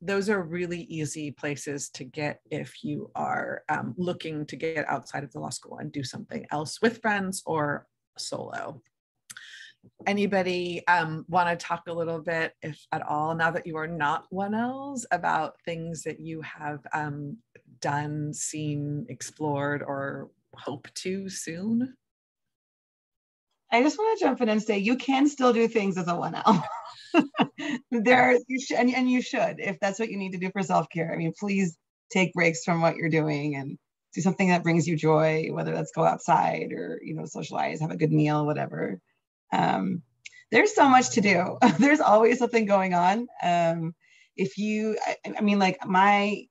[SPEAKER 1] those are really easy places to get if you are looking to get outside of the law school and do something else with friends or solo. Anybody want to talk a little bit, if at all, now that you are not 1Ls, about things that you have done, seen, explored, or hope to soon?
[SPEAKER 2] I just want to jump in and say you can still do things as a 1L. You should, if that's what you need to do for self-care. I mean, please take breaks from what you're doing and do something that brings you joy, whether that's go outside or, socialize, have a good meal, whatever. There's so much to do. There's always something going on. My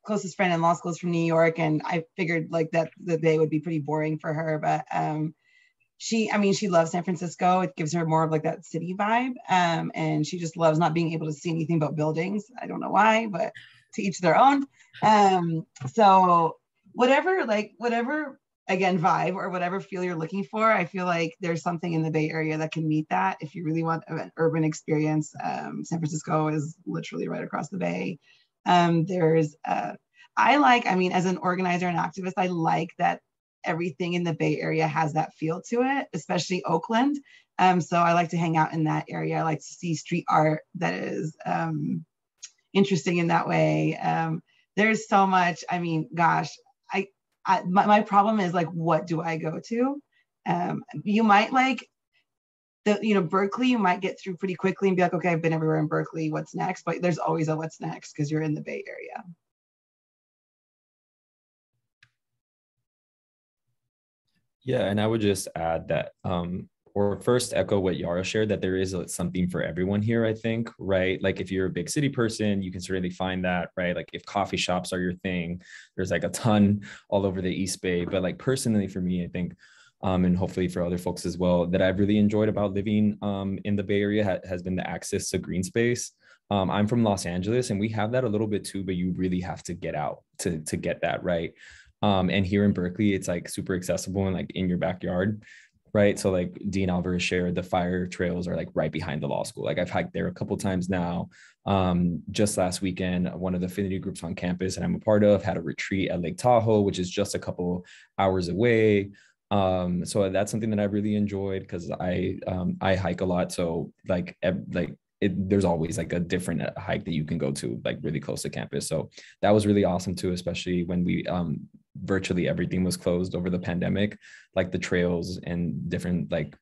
[SPEAKER 2] closest friend in law school is from New York, and I figured that the day would be pretty boring for her, but she loves San Francisco. It gives her more of that city vibe. And she just loves not being able to see anything but buildings. I don't know why, but to each their own. So whatever, again, vibe or whatever feel you're looking for, I feel like there's something in the Bay Area that can meet that. If you really want an urban experience, San Francisco is literally right across the Bay. As an organizer and activist, I like that everything in the Bay Area has that feel to it, especially Oakland. So I like to hang out in that area. I like to see street art that is interesting in that way. There's so much, I mean, gosh, my problem is like, what do I go to? You might like Berkeley, you might get through pretty quickly and be like, okay, I've been everywhere in Berkeley, what's next? But there's always a what's next because you're in the Bay Area.
[SPEAKER 3] Yeah, and I would just add that, or first echo what Yara shared, that there is something for everyone here, I think, right? Like if you're a big city person, you can certainly find that, right? Like if coffee shops are your thing, there's like a ton all over the East Bay. But like personally for me, I think, and hopefully for other folks as well, that I've really enjoyed about living in the Bay Area has been the access to green space. I'm from Los Angeles and we have that a little bit too, but you really have to get out to get that, right? And here in Berkeley, it's like super accessible and like in your backyard, right? So like Dean Alvarez shared, the fire trails are like right behind the law school. Like I've hiked there a couple of times now. Just last weekend, one of the affinity groups on campus that I'm a part of had a retreat at Lake Tahoe, which is just a couple hours away. So that's something that I really enjoyed because I hike a lot. So there's always like a different hike that you can go to like really close to campus. So that was really awesome too, especially when we virtually everything was closed over the pandemic, like the trails and different like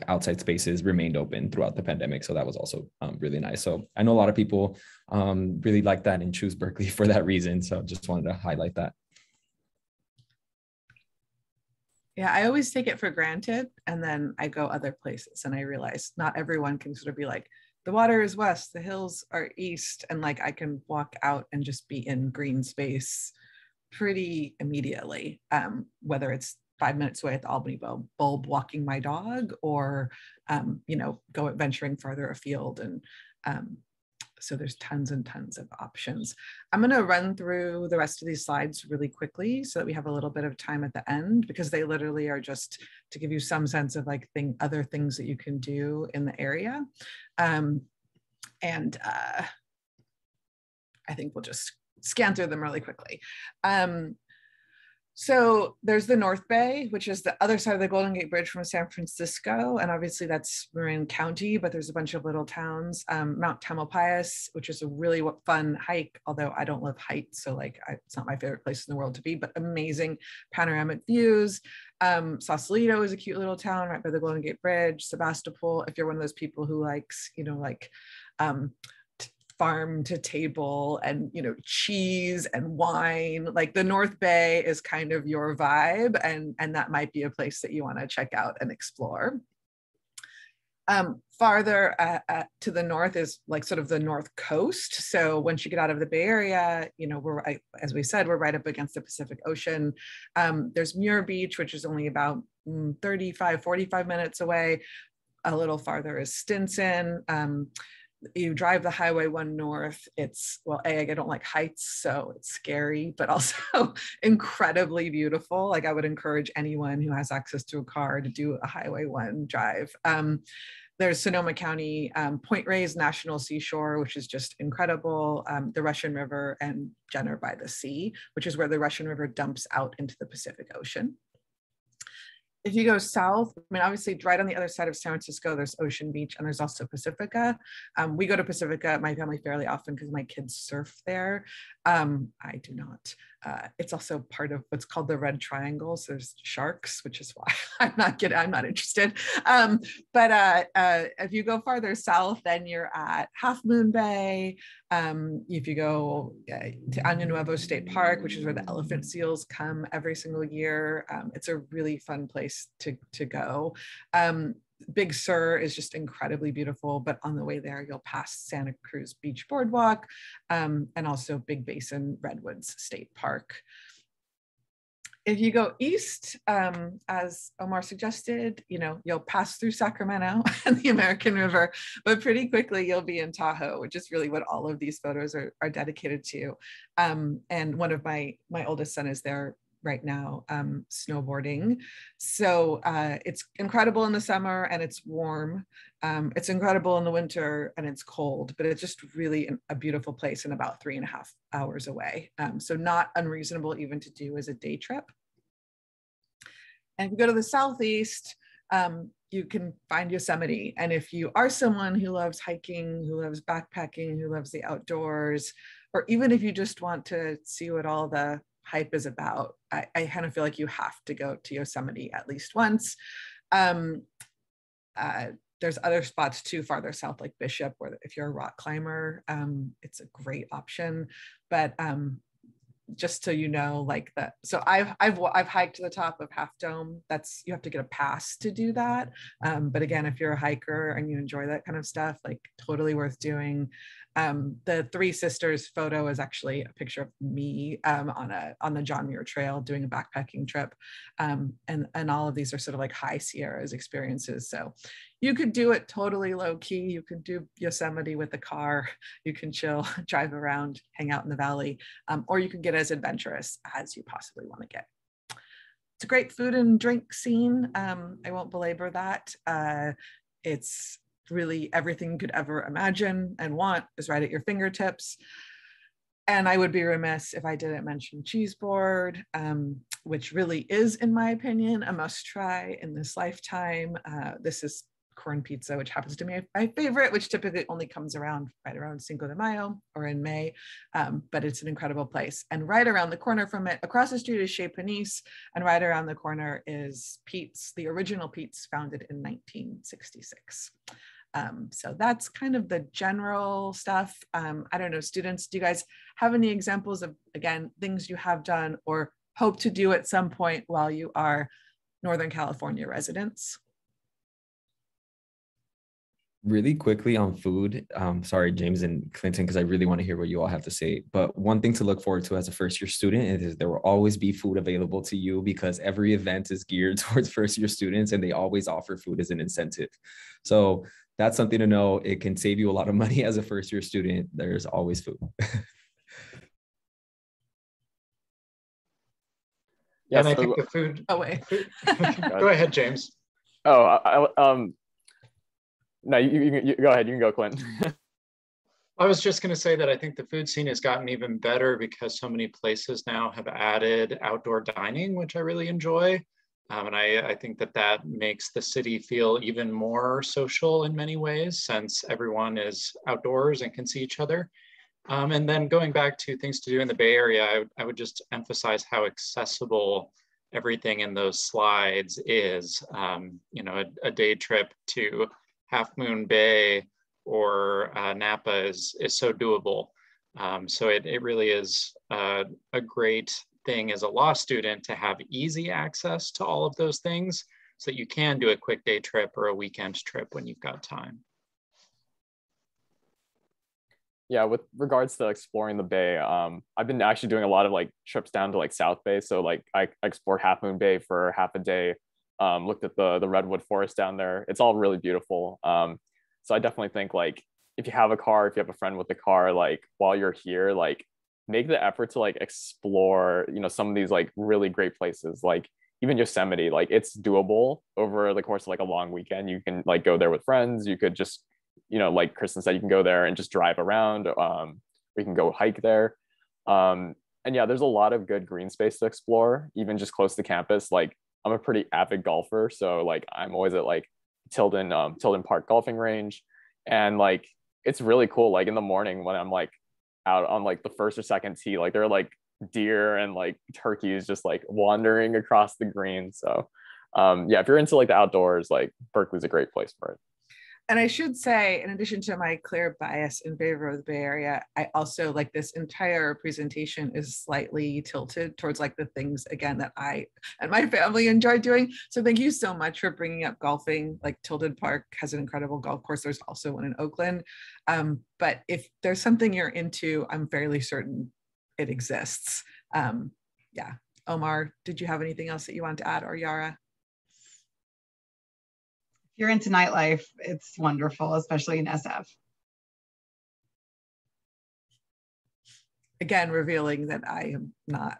[SPEAKER 3] outside spaces remained open throughout the pandemic. So that was also really nice. So I know a lot of people really like that and choose Berkeley for that reason. So just wanted to highlight that.
[SPEAKER 1] Yeah, I always take it for granted and then I go other places and I realize not everyone can sort of be like, the water is west, the hills are east, and like I can walk out and just be in green space pretty immediately, whether it's 5 minutes away at the Albany Bulb walking my dog or, go venturing farther afield. And so there's tons and tons of options. I'm going to run through the rest of these slides really quickly so that we have a little bit of time at the end, because they literally are just to give you some sense of like other things that you can do in the area. I think we'll just scan through them really quickly. So there's the North Bay, which is the other side of the Golden Gate Bridge from San Francisco. And obviously that's Marin County, but there's a bunch of little towns. Mount Tamalpais, which is a really fun hike, although I don't love heights. So like, it's not my favorite place in the world to be, but amazing panoramic views. Sausalito is a cute little town right by the Golden Gate Bridge. Sebastopol, if you're one of those people who likes, farm to table and cheese and wine, like the North Bay is kind of your vibe, and that might be a place that you want to check out and explore. Farther to the north is like sort of the North Coast. So once you get out of the Bay Area, as we said, we're right up against the Pacific Ocean. There's Muir Beach, which is only about 45 minutes away. A little farther is Stinson. You drive the Highway 1 north, it's, well, I don't like heights, so it's scary, but also incredibly beautiful. Like I would encourage anyone who has access to a car to do a Highway 1 drive. There's Sonoma County, Point Reyes National Seashore, which is just incredible. The Russian River and Jenner by the Sea, which is where the Russian River dumps out into the Pacific Ocean. If you go south, I mean, obviously right on the other side of San Francisco, there's Ocean Beach and there's also Pacifica. We go to Pacifica, my family, fairly often because my kids surf there. I do not. It's also part of what's called the Red Triangle. So there's sharks, which is why I'm not interested. But if you go farther south, then you're at Half Moon Bay. If you go to Año Nuevo State Park, which is where the elephant seals come every single year, it's a really fun place to go. Big Sur is just incredibly beautiful, but on the way there, you'll pass Santa Cruz Beach Boardwalk and also Big Basin Redwoods State Park. If you go east, as Omar suggested, you'll pass through Sacramento and the American River, but pretty quickly you'll be in Tahoe, which is really what all of these photos are dedicated to. And one of my oldest son is there right now snowboarding. So it's incredible in the summer and it's warm. It's incredible in the winter and it's cold, but it's just really a beautiful place and about 3.5 hours away. So not unreasonable even to do as a day trip. And if you go to the Southeast, you can find Yosemite. And if you are someone who loves hiking, who loves backpacking, who loves the outdoors, or even if you just want to see what all the hype is about, I kind of feel like you have to go to Yosemite at least once. There's other spots too farther south, like Bishop, where if you're a rock climber, it's a great option. But just so you know, like that. So I've hiked to the top of Half Dome. You have to get a pass to do that. But again, if you're a hiker and you enjoy that kind of stuff, like totally worth doing. The Three Sisters photo is actually a picture of me on the John Muir Trail doing a backpacking trip. And all of these are sort of like high Sierras experiences. So you could do it totally low key. You could do Yosemite with a car. You can chill, drive around, hang out in the valley, or you can get as adventurous as you possibly want to get. It's a great food and drink scene. I won't belabor that. It's really everything you could ever imagine and want is right at your fingertips. And I would be remiss if I didn't mention Cheese Board, which really is, in my opinion, a must try in this lifetime. This is corn pizza, which happens to be my favorite, which typically only comes around right around Cinco de Mayo or in May, but it's an incredible place. And right around the corner from it, across the street is Chez Panisse, and right around the corner is Pete's, the original Pete's, founded in 1966. So that's kind of the general stuff. I don't know, students, do you guys have any examples of, again, things you have done or hope to do at some point while you are Northern California residents?
[SPEAKER 3] Really quickly on food, sorry, James and Clinton, because I really want to hear what you all have to say. But one thing to look forward to as a first-year student is there will always be food available to you, because every event is geared towards first-year students and they always offer food as an incentive. So that's something to know. It can save you a lot of money as a first-year student. There's always food.
[SPEAKER 5] Yeah, and I think the food.
[SPEAKER 1] Oh, wait.
[SPEAKER 5] Go ahead, James.
[SPEAKER 4] No, you go ahead. You can go, Clint.
[SPEAKER 5] I was just going to say that I think the food scene has gotten even better because so many places now have added outdoor dining, which I really enjoy. And I think that makes the city feel even more social in many ways, since everyone is outdoors and can see each other. And then going back to things to do in the Bay Area, I would just emphasize how accessible everything in those slides is. A day trip to Half Moon Bay or Napa is so doable. So it really is a great thing as a law student to have easy access to all of those things so that you can do a quick day trip or a weekend trip when you've got time.
[SPEAKER 4] Yeah, with regards to exploring the Bay, I've been actually doing a lot of like trips down to like South Bay. So like I explored Half Moon Bay for half a day, looked at the redwood forest down there. It's all really beautiful. So I definitely think like if you have a car, if you have a friend with a car, like while you're here, like make the effort to like explore, some of these like really great places, like even Yosemite. Like it's doable over the course of like a long weekend. You can like go there with friends. You could just, like Kristen said, you can go there and just drive around. We can go hike there. And yeah, there's a lot of good green space to explore, even just close to campus. Like I'm a pretty avid golfer, so like I'm always at like Tilden Park golfing range, and like it's really cool. Like in the morning when I'm like out on like the first or second tee, like there are like deer and like turkeys just like wandering across the green. So yeah, if you're into like the outdoors, like Berkeley's a great place for it.
[SPEAKER 1] And I should say, in addition to my clear bias in favor of the Bay Area, I also like this entire presentation is slightly tilted towards like the things, again, that I and my family enjoy doing. So thank you so much for bringing up golfing. Like Tilden Park has an incredible golf course. There's also one in Oakland. But if there's something you're into, I'm fairly certain it exists. Yeah. Omar, did you have anything else that you want to add, or Yara?
[SPEAKER 2] If you're into nightlife, it's wonderful, especially in SF.
[SPEAKER 1] Again, revealing that I am not.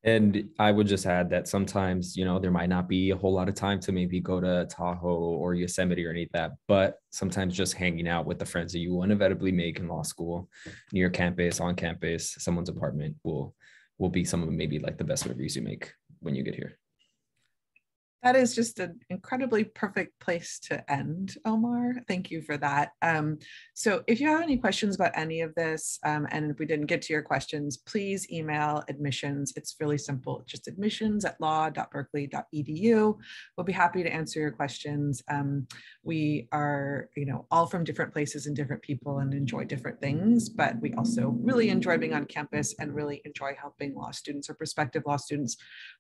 [SPEAKER 3] And I would just add that sometimes, there might not be a whole lot of time to maybe go to Tahoe or Yosemite or any of that, but sometimes just hanging out with the friends that you will inevitably make in law school, near campus, on campus, someone's apartment will be some of maybe like the best memories you make when you get here.
[SPEAKER 1] That is just an incredibly perfect place to end, Omar. Thank you for that. So if you have any questions about any of this, and if we didn't get to your questions, please email admissions. It's really simple, just admissions@law.berkeley.edu. We'll be happy to answer your questions. We are, all from different places and different people and enjoy different things, but we also really enjoy being on campus and really enjoy helping law students or prospective law students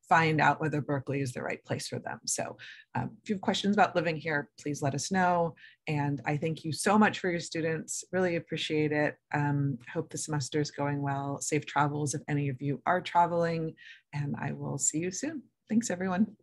[SPEAKER 1] find out whether Berkeley is the right place for them. So if you have questions about living here, please let us know. And I thank you so much for your students. Really appreciate it. Hope the semester is going well. Safe travels if any of you are traveling, and I will see you soon. Thanks, everyone.